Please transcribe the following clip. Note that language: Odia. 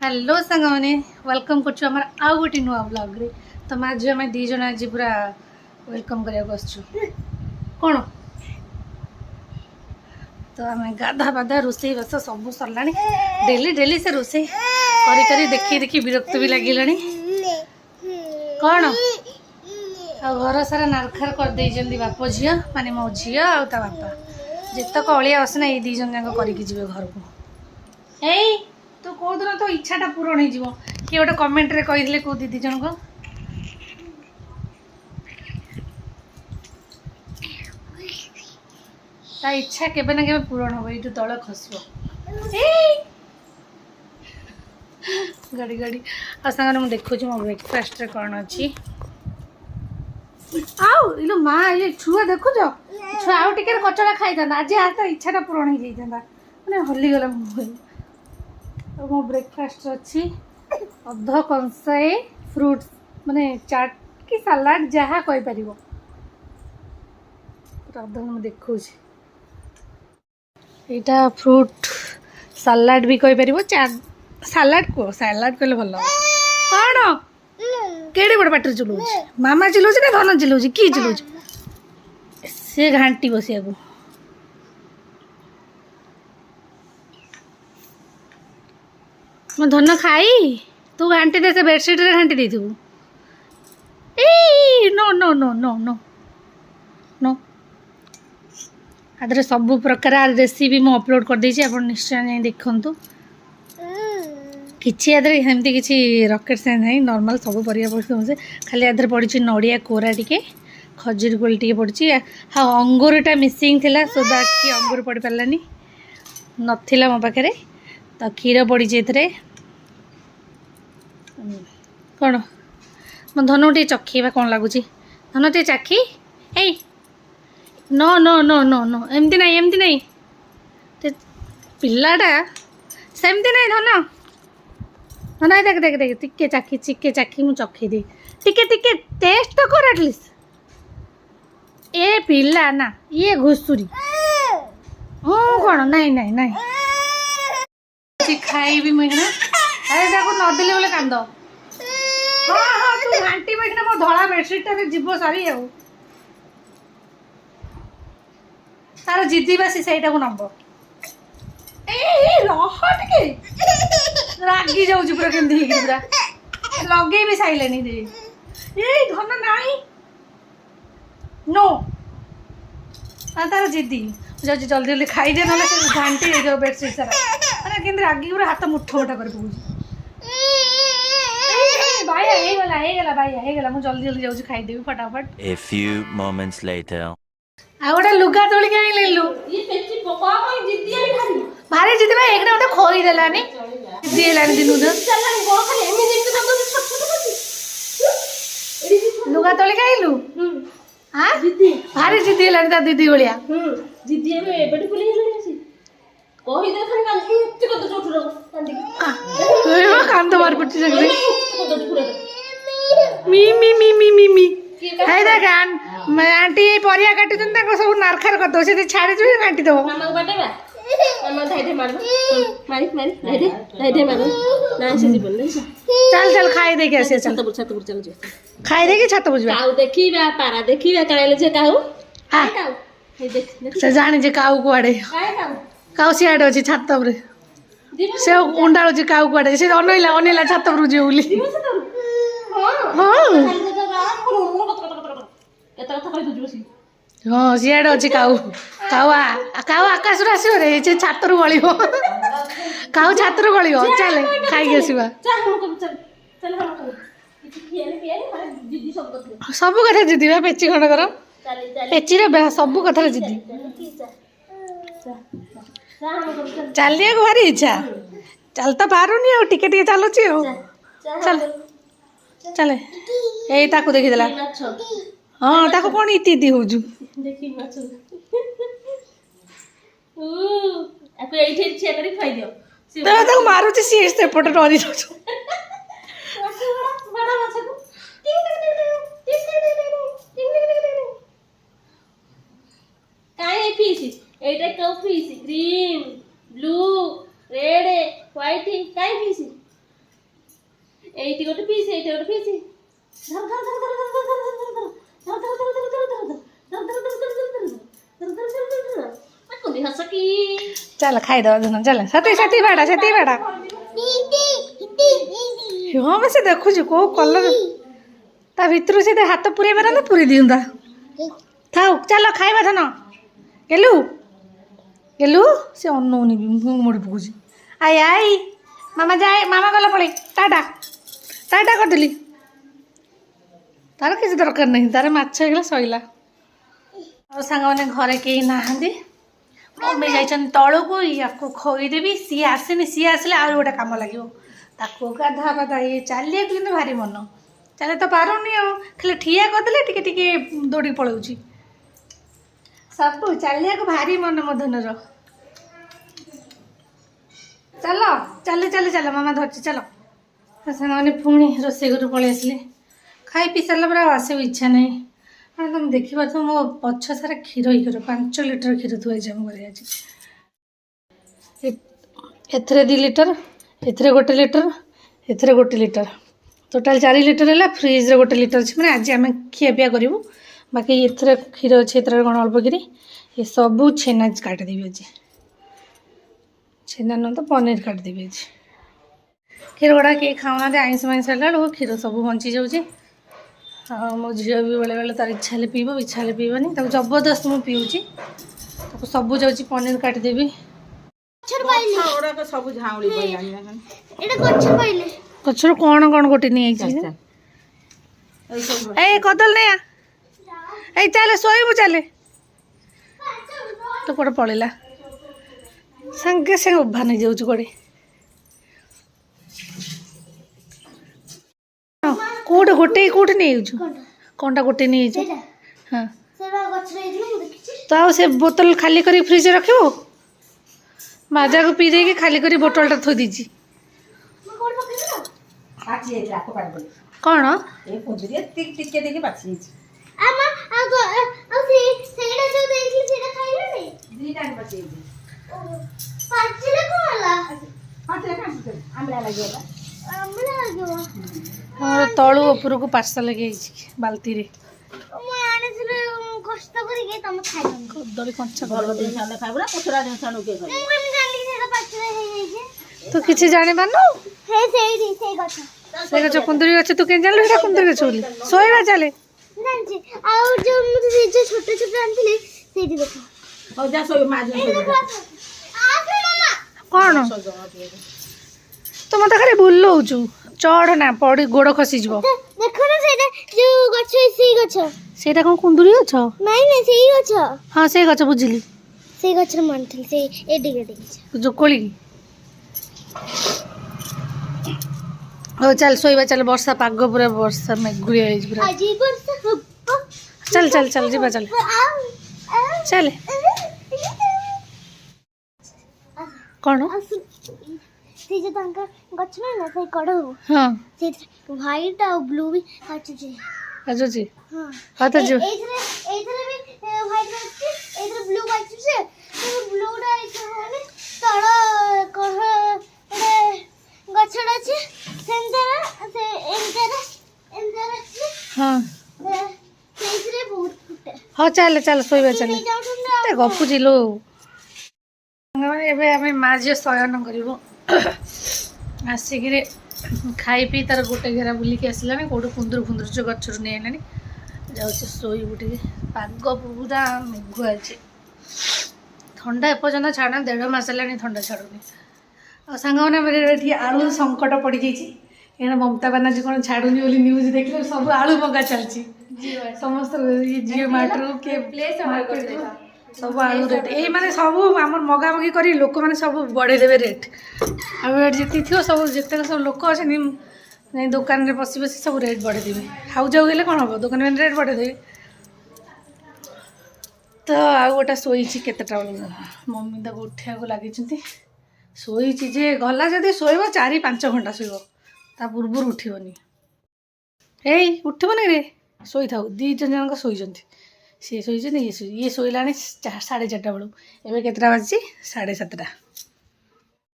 हेलो सांग मैंने वेलकम कर आउ गोटे नुआ ब्लॉग रे तो आज आम दी जन आज पूरा वेलकम करने कौन तो आम गाधा बाधा रोसे बस सब सरला डेली डेली से रोसे करी देखी देखी विरक्त भी लगे कौन आ घर सारा नारखार कर बाप झी माने मो झी आ बापा जितक अलिया असना ये दी जन जाक कर घर को ए तो कौ दिन तो इच्छाटा पूरण हो किए गोटे कमेंट रे कही कौ दीदी जन को ता इच्छा केबे ना केबे पूरण हो ये तले खसब गाड़ी गाड़ी आ सांग मुझे देखुँ मो ब्रेकफास्ट रे कौन अच्छी आउ इलो माँ ये छुआ देखुच छुआ आउ टिके कचड़ा खाई था आज आज तो इच्छाटा पूरण हो जाता मैंने हलीगला मो ब्रेकफास्ट अच्छी अध कंसाए फ्रूट्स माने चाट कि सलाड जहाँ कहीपर अध मुझे देखा यहाँ फ्रूट सलाड भी कहीपर चाट सलाड को सलाड कहले भल कौन केड़े बड़े पाटर चलाऊ मामा चिल्लाऊँ ना धन चिल्लाऊँ कि चिल्लाऊँ से घाटी बसिया को मो धन खाई तू घाटी दे से बेडसीट रे घाटी दे नो नो नो नो नो नो आदरे सब प्रकार रेसिपी मु अपलोड कर देछि आपण निश्चय नहीं देखंतु किछि आदरे हेमती किछि रॉकेट साइंस नहीं नॉर्मल सब परिया पड़छ से खाली आदरे पड़ी नड़िया कोरा टिके खजूर कोल टिके पड़ी हाँ अंगूरटा मिसिंग थिला सो दैट कि अंगूर पड़ पारानी नथिला मो पाखे तो क्षीर पड़ी एथे कौन मो धनु टे चखेबा कौन लगुच धनु टे चाखी ए नो नो नो नो नो एमती नहीं पिलाटा सेमती नहीं धन धन देख देख देख टिके चाखी मुझे चखे दे टिके टिके टेस्ट तो कर एटलिस्ट ए पिला ना ये घुसुरी कौन नहीं नहीं नहीं खाइबी मुझे अरे देखो नदेले बोले कांद हाँ हाँ तू घाटी बैठना मो धड़ा बेडसीट जीव सारी आउ तार जिदी बासी से नब टे रागी जाऊँ पूरा केमती पूरा लगे भी सारे ये धन नाई नो तार जिदी जाऊँ जल्दी जल्दी खाईदे ना घाटी हो बेडसीट सारा मैंने केमती रागी पूरा हाथ मुठ मुठा कर जल्दी जल्दी जाऊँ खाईदेवी फटाफट A few moments later. आ गोटे लुगा तोल के आइलु भारी जिद भाई एक गोटे खोई देलानी जिद्दी हेलानी दिनु लुगा तोल के आइलु हां भारी जिद्दी हेलानी ता दीदी ओलिया जिद्दी एबेट खुली हेलानी कहि दे खाली कांदी इत्ते कत चोठुर कांदी कांद मार पड़ती जगले मी मी मी मी मी मी है देख आंटी परिया काटि दन ताको सब नारखार कर दो से छाड़ी जो काटि दो मामा को बाटेबा मामा धाइदे मार मारी मारी धाइदे मार ना से जीवन ले चल चल खाई दे के आसे चल छत पर चल जे खाई दे के छत बुझबा काऊ देखिबा पारा देखिबा काइले जे काऊ हां काऊ हे देख से जाने जे काऊ कुआडे काय काऊ काऊ सियाडे अछि छत पर से उंडालो जे काऊ कुआडे से अनैला छत पर जे उली हां केता कथा कहि दजु बसी हाँ सियाडे अच्छी काऊ काऊ आकाश आसो रे छातर गलिब काऊ छातर गलिब चल खाई आसवा चल हम चल चल हम किछ खियाले पियाले माने दीदी सब करले सब कथा जिदी बा पेची खंड कर चल चल पेची रे सब कथा जिदी चलिया को भारी इच्छा चल तो पारुनी आ टिके टिके चलुची चल चल ए ताको देखि देला हाँ ताको कौन इति इति होजु देखि माछ आको एठी छिया करी खाइ दियो तो ताको मारुची सी से पट डरी जाउ बड़ा माछ को काय फिश एटा को fish green blue red white काय फिश ଏଇଠି ଗୋଟେ ପିସ୍ ଏଇଠି ଗୋଟେ ପିସ୍ ଧର ଧର ଧର ଧର ଧର ଧର ଧର ଧର ଚାଲ ଖାଇଦେବା ଧନ ଚାଲ ସେତିକି ବାଡ଼ା ହଁ ବା ସେ ଦେଖୁଛୁ କୋଉ କଲର ତା ଭିତରୁ ସେ ହାତ ପୁରେଇ ପାରନ୍ତା ପୁରେଇ ଦିଅନ୍ତା ଥାଉ ଚାଲ ଖାଇବା ଧନ ଗେଲୁ ଗେଲୁ ସେ ଅନଉନି ମୁଡ଼ି ପକଉଛି ଆଇ ମାମା ଗଲା ପଳେଇ ଟାଟା କରିଦେଲି ତାର କିଛି ଦରକାର ନାହିଁ ତାର ମାଛ ହେଇଗଲା ସଇଲା ଆଉ ସାଙ୍ଗମାନେ ଘରେ କେହି ନାହାନ୍ତି ମମି ଯାଇଛନ୍ତି ତଳକୁ ୟାକୁ ଖୋଇଦେବି ସିଏ ଆସିଲେ ଆହୁରି ଗୋଟେ କାମ ଲାଗିବ ତାକୁ ଗାଧା ପାଧା ଇଏ ଚାଲିବାକୁ କିନ୍ତୁ ଭାରି ମନ ଚାଲେ ତ ପାରୁନି ଆଉ ଖାଲି ଠିଆ କରିଦେଲେ ଟିକେ ଟିକେ ଦୌଡ଼ିକି ପଳାଉଛି ସବୁ ଚାଲିବାକୁ ଭାରି ମନ ମୋ ଧନର ଚାଲ ମାମା ଧରିଛି ଚାଲ ସାଙ୍ଗମାନେ ପୁଣି ରୋଷେଇ ଘରୁ ପଳେଇ ଆସିଲେ ଖାଇ ପିଇ ସାରିଲା ପରେ ଆଉ ଆସିବାକୁ ଇଚ୍ଛା ନାହିଁ କାରଣ ତୁମେ ଦେଖିପାରୁଥିବ ମୋ ପଛ ସାରା କ୍ଷୀର 5 ଲିଟର କ୍ଷୀର ଥୁଆଇଛି ଆମ ଘରେ ଆଜି ଏଥିରେ 2 ଲିଟର ଏଥିରେ 1 ଲିଟର ଏଥିରେ 1 ଲିଟର ଟୋଟାଲ୍ 4 ଲିଟର ହେଲା ଫ୍ରିଜ୍ରେ 1 ଲିଟର ଅଛି ମାନେ ଆଜି ଆମେ ଖିଆପିଆ କରିବୁ ବାକି ଏଥିରେ କ୍ଷୀର ଅଛି ଏଥିରେ କ'ଣ ଅଳ୍ପକିରି ଏ ସବୁ ଛେନା କାଟିଦେବି ଆଜି ଛେନା ନୁହଁ ତ ପନିର କାଟିଦେବି ଆଜି କ୍ଷୀର ଗୁଡ଼ା କେହି ଖାଉନାହାନ୍ତି ଆଇଁଷ ହେଲା ବେଳକୁ କ୍ଷୀର ସବୁ ବଞ୍ଚି ଯାଉଛି ଆଉ ମୋ ଝିଅ ବି ବେଳେବେଳେ ତାର ଇଚ୍ଛା ହେଲେ ପିଇବ ଇଚ୍ଛା ହେଲେ ପିଇବନି ତାକୁ ଜବରଦସ୍ତ ମୁଁ ପିଉଛି ତାକୁ ସବୁ ଯାଉଛି ପନିର କାଟିଦେବି ଗଛରୁ କ'ଣ ଗୋଟେ ନେଇଯାଇଛି ଏଇ କଦଳୀ ନେଇଆ ଏଇ ଚାଲେ ଶୋଇବୁ ଚାଲେ ତ କୁଆଡ଼େ ପଳେଇଲା ସାଙ୍ଗେ ଉଭାନ ହେଇଯାଉଛି କୁଆଡ଼େ କୋଉଠି ନେଇଯାଉଛୁ କ'ଣଟା ଗୋଟେ ନେଇଯାଇଛୁ ହଁ ତ ଆଉ ସେ ବୋତଲ ଖାଲି କରି ଫ୍ରିଜରେ ରଖିବୁ ମାଜାକୁ ପିଇ ଦେଇକି ଖାଲି କରି ବୋତଲଟା ଥୋଇ ଦେଇଛି କ'ଣ ମୋର ତଳୁ ଉପରକୁ ପାର୍ସଲ ହେଇଯାଇଛି ବାଲ୍ଟିରେ କଦଳୀ କଞ୍ଚା ତୁ କିଛି ଜାଣିପାରୁନୁ ସେ ଗଛ କୁନ୍ଦୁରି ଗଛ ତୁ କେମିତି ଜାଣିଲୁ ସେଇଟା କୁନ୍ଦୁରି ଗଛ ବୋଲି ଶୋଇବା ଚାଲେ କ'ଣ ତୁ ମତେ ଖାଲି ବୁଲଉଛୁ ଚଢ଼ ନା ପଡ଼ି ଗୋଡ଼ ଖସିଯିବ ସେଇଟା କ'ଣ କୁନ୍ଦୁରି ଗଛ ହଁ ସେଇ ଗଛ ବୁଝିଲି ସେଇ ଗଛର ମଣ୍ଠଲି ସେଇ ଜୋକଳି ହଉ ଚାଲ ଶୋଇବା ଚାଲ ବର୍ଷା ପାଗ ପୁରା ବର୍ଷା ମେଘୁଳିଆ ହେଇଛି ପୁରା ଚାଲ ଯିବା ଚାଲ ଚାଲେ କ'ଣ ସେ ଯୋଉ ତାଙ୍କ ଗଛ ନାହିଁ ନା ସେଇ କଡ଼ ହଁ ସେଇଥିରେ ହ୍ୱାଇଟ୍ ଆଉ ବ୍ଲୁ ବି ଆସୁଛି ଆସୁଛି ହଁ ତ ଯିବ ଏଇଥିରେ ବି ହ୍ୱାଇଟ୍ ଆସୁଛି ଏଇଥିରେ ବ୍ଲୁ ଆସୁଛି ସେ ବ୍ଲୁଟା ଏଇଥିରେ ହଉନି ତଳ କଢ଼ ଗୋଟେ ଗଛଟା ଅଛି ସେମିତିରେ ସେ ଏମିତିରେ ଅଛି ହଁ ସେଇଥିରେ ବହୁତ ଫୁଟେ ହଉ ଚାଲେ ଶୋଇବା ଚାଲେ ଗପୁଛି ଲୋ ଏବେ ଆମେ ମା ଝିଅ ଶୟନ କରିବୁ ଆସିକିରି ଖାଇ ପିଇ ତାର ଗୋଟେ ଘେରା ବୁଲିକି ଆସିଲାଣି କେଉଁଠୁ କୁନ୍ଦୁରୁ ଯୋଉ ଗଛରୁ ନେଇ ଆଣିଲାଣି ଯାଉଛି ଶୋଇବୁ ଟିକେ ପାଗ ପୁରା ମେଘୁଆ ଅଛି ଥଣ୍ଡା ଏପର୍ଯ୍ୟନ୍ତ ଛାଡ଼ 1.5 ମାସ ହେଲାଣି ଥଣ୍ଡା ଛାଡ଼ୁନି ଆଉ ସାଙ୍ଗମାନେ ଏଠି ଆଳୁ ସଙ୍କଟ ପଡ଼ିଯାଇଛି ଏଇନା ମମତା ବାନାର୍ଜୀ କ'ଣ ଛାଡ଼ୁନି ବୋଲି ନ୍ୟୁଜ୍ ଦେଖିଲେ ସବୁ ଆଳୁ ମଗା ଚାଲିଛି ସମସ୍ତ ଜିଓ ମାର୍ଟରୁ ସବୁ ଆଳୁ ରେଟ୍ ଏଇମାନେ ସବୁ ଆମର ମଗାମଗି କରି ଲୋକମାନେ ସବୁ ବଢ଼େଇ ଦେବେ ରେଟ୍ ଆଉ ଏଠି ଯେତିକି ଥିବ ସବୁ ଯେତେକ ସବୁ ଲୋକ ଅଛନ୍ତି ଯାଇ ଦୋକାନରେ ବସି ସବୁ ରେଟ୍ ବଢ଼େଇ ଦେବେ ହାଉ ଯାଉ ହେଲେ କ'ଣ ହେବ ଦୋକାନ ରେଟ୍ ବଢ଼େଇ ଦେବେ ତ ଆଉ ଗୋଟେ ଶୋଇଛି କେତେଟା ବେଳକୁ ମମି ତାକୁ ଉଠିବାକୁ ଲାଗିଛନ୍ତି ଶୋଇଛି ଯେ ଗଲା ଯଦି ଶୋଇବ 4-5 ଘଣ୍ଟା ଶୋଇବ ତା ପୂର୍ବରୁ ଉଠିବନି ଏଇ ଉଠିବନି ରେ ଶୋଇଥାଉ 2 ଜଣଯାକ ଶୋଇଛନ୍ତି ସିଏ ଶୋଇଛନ୍ତି ଇଏ ଶୋଇଲାଣି 4:30 ବେଳୁ ଏବେ କେତେଟା ବାଜିଛି 7:30